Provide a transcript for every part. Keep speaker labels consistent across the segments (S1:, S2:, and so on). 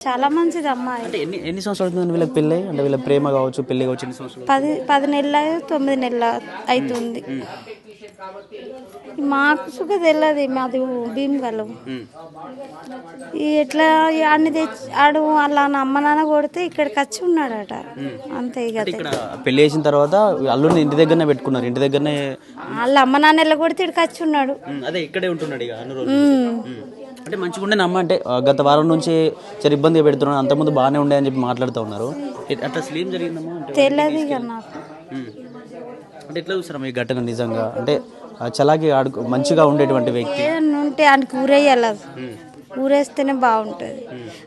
S1: చాలా మంచిది అమ్మాయి.
S2: అంటే ఎన్ని సంవత్సరాలు అవుతుంది వీళ్ళకి పెళ్ళి? అంటే వీళ్ళ ప్రేమ కావచ్చు, పెళ్లి కావచ్చు, ఎన్ని సంవత్సరాలు?
S1: 10 నెలలు 9 నెలలు అవుతుంది. మాకు సుఖ తెలియదు, మాది భీమగలం. ఎట్లా ఆడిని తెచ్చి ఆడు వాళ్ళ అమ్మ నాన్న కొడితే ఇక్కడికి వచ్చి ఉన్నాడట అంతే. ఇక
S2: ఇక్కడ పెళ్లి చేసిన తర్వాత అల్లుడిని ఇంటి దగ్గరనే పెట్టుకున్నారు. ఇంటి దగ్గరనే
S1: వాళ్ళ అమ్మ నాన్న ఎలా కొడితే ఇక్కడికి వచ్చి ఉన్నాడు.
S2: అదే ఇక్కడే ఉంటున్నాడు ఇక అన్ని రోజులు. అంటే మంచిగా ఉండే అమ్మ, అంటే గత వారం నుంచి చాలా ఇబ్బందిగా పెడుతున్నాడు, అంతకుముందు బాగానే ఉండే అని చెప్పి మాట్లాడుతూ ఉన్నారు. అట్లా అసలు ఏం జరిగిందమ్మా?
S1: తెలియదు ఇక నాకు.
S2: అంటే ఎట్లా చూస్తారమ్మా ఈ ఘటన? నిజంగా అంటే చలాకి మంచిగా ఉండేటువంటి వ్యక్తి
S1: ఉంటే ఆయనకి ఊరేయాలి, ఊరేస్తేనే బాగుంటుంది.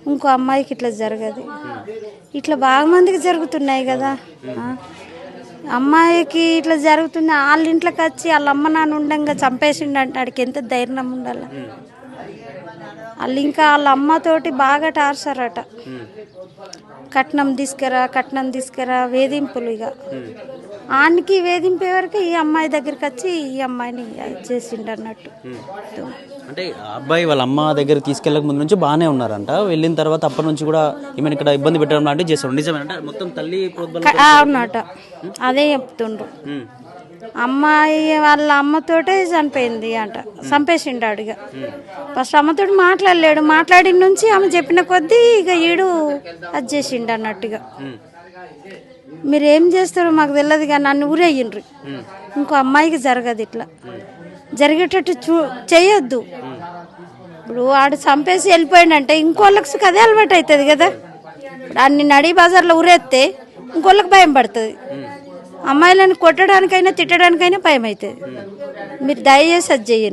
S1: ఇంకో అమ్మాయికి ఇట్లా జరగదు. ఇట్లా బాగా మందికి జరుగుతున్నాయి కదా. అమ్మాయికి ఇట్లా జరుగుతుంది, వాళ్ళ ఇంట్లోకి వచ్చి వాళ్ళ అమ్మ నాన్న ఉండంగా చంపేసిండు అంటే ఆడికి ఎంత ధైర్యం ఉండాలి. వాళ్ళు ఇంకా వాళ్ళ అమ్మతోటి బాగా టార్చర్ అట, కట్నం తీసుకురా వేధింపులు. ఇక ఆనికి వేధింపే వరకు ఈ అమ్మాయి దగ్గరికి వచ్చి ఈ అమ్మాయిని చేసిండు అన్నట్టు.
S2: అంటే అబ్బాయి వాళ్ళ అమ్మ దగ్గర తీసుకెళ్ళక ముందు నుంచి బాగానే ఉన్నారంట, వెళ్ళిన తర్వాత అప్పటి నుంచి కూడా ఈమెను ఇక్కడ ఇబ్బంది పెట్టడం లాంటివి చేస్తాడు. నిజమేనంటే మొత్తం తల్లి
S1: అవునట, అదే చెప్తుండ్రు. అమ్మాయి వాళ్ళ అమ్మతోటే చనిపోయింది అంట, చంపేసిండు అడిగా. ఫస్ట్ అమ్మతోటి మాట్లాడలేడు, మాట్లాడిన నుంచి ఆమె చెప్పిన కొద్దీ ఇక ఈడు అది చేసిండు అన్నట్టుగా. మీరు ఏం చేస్తారో మాకు తెలియదు కానీ నన్ను ఊరేయ్యిండ్రు. ఇంకో అమ్మాయికి జరగదు, ఇట్లా జరిగేటట్టు చేయొద్దు. ఇప్పుడు వాడు చంపేసి వెళ్ళిపోయిండంటే ఇంకోళ్ళకి అదే అలవాటు అవుతుంది కదా. అన్ని నడి బజార్లో ఊరేస్తే ఇంకోళ్ళకి భయం పడుతుంది. అమ్మాయిలను కొట్టడానికైనా తిట్టడానికైనా భయం అవుతుంది. మీరు దయచేసి అది చేయండి.